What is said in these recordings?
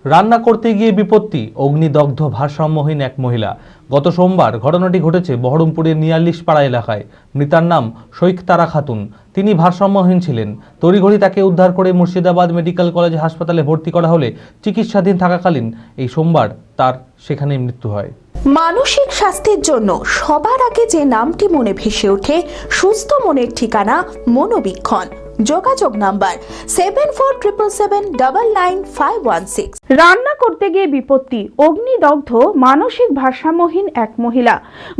রান্না করতে গিয়ে বিপত্তি, অগ্নিদগ্ধ ভারসাম্যহীন এক মহিলা। গত সোমবার ঘটনাটি ঘটেছে বহরমপুরের ৪৯ পাড়া এলাকায়। মৃতার নাম শৈখতারা খাতুন। তিনি ভারসাম্যহীন ছিলেন। তড়িঘড়ি তাকে উদ্ধার করে মুর্শিদাবাদ মেডিকেল কলেজ হাসপাতালে ভর্তি করা হলে চিকিৎসাধীন থাকাকালীন এই সোমবার তার সেখানেই মৃত্যু হয়। মানসিক স্বাস্থ্যের জন্য সবার আগে যে নামটি মনে ভেসে ওঠে, সুস্থ মনের ঠিকানা মনোবীক্ষণ। যোগাযোগ নাম্বার 7477799516। রান্না করতে গিয়ে বিপত্তি, অগ্নিদগ্ধ মানসিক ভারসাম্যহীন এক মহিলা।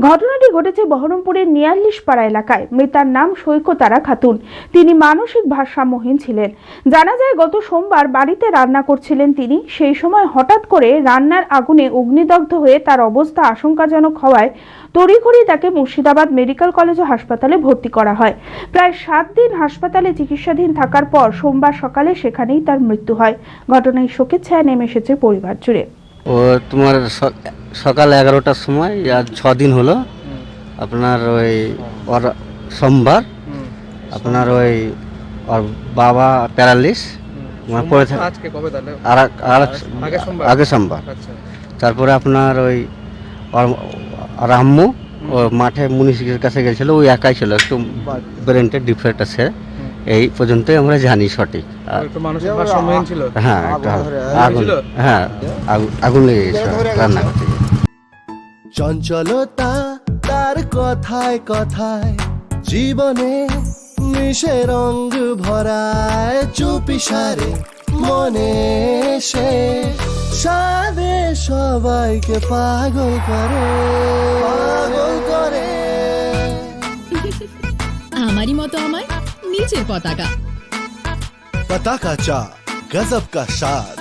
ঘটনাটি ঘটেছে বহরমপুরের ৪৯ পাড়া এলাকায়। মৃতার নাম শৈখতারা খাতুন। তিনি মানসিক ভারসাম্যহীন ছিলেন। জানা যায় গত সোমবার বাড়িতে রান্না করছিলেন তিনি। সেই সময় হঠাৎ করে রান্নার আগুনে অগ্নিদগ্ধ হয়ে তার অবস্থা আশঙ্কাজনক হওয়ায় তড়িঘড়ি তাকে মুর্শিদাবাদ মেডিকেল কলেজ ও হাসপাতালে ভর্তি করা হয়। প্রায় ৭ দিন হাসপাতালে চিকিৎসাধীন থাকার পর সোমবার সকালে সেখানেই তার মৃত্যু হয়। ঘটনায় শোকের ছায়া নেমে এসেছে পরিবার জুড়ে। ও তোমার সকাল ১১টার সময়, আজ ৬ দিন হলো। আপনার ওই ওর সোমবার আপনার ওই ওর বাবা প্যারালিস পড়ে থাকে আগে সোমবার। তারপরে আপনার ওই আর আম্মু ও মাঠে মুনিশের কাছে গেছিল, ওই একাই ছিল, একটু ব্রেনটা ডিফেক্ট আছে, এই পর্যন্তই আমরা জানি সঠিক। হ্যাঁ আগুন লেগে গেছে রান্না করতে। চঞ্চলতা তার কথায় কথায় জীবনে মিশে রঙ ভরায়, চুপি সারে মনে সে সাদে সবাইকে পাগল করে আমারই মতো আমার নিচের পতাকা। पताका चा गजब का स्वाद।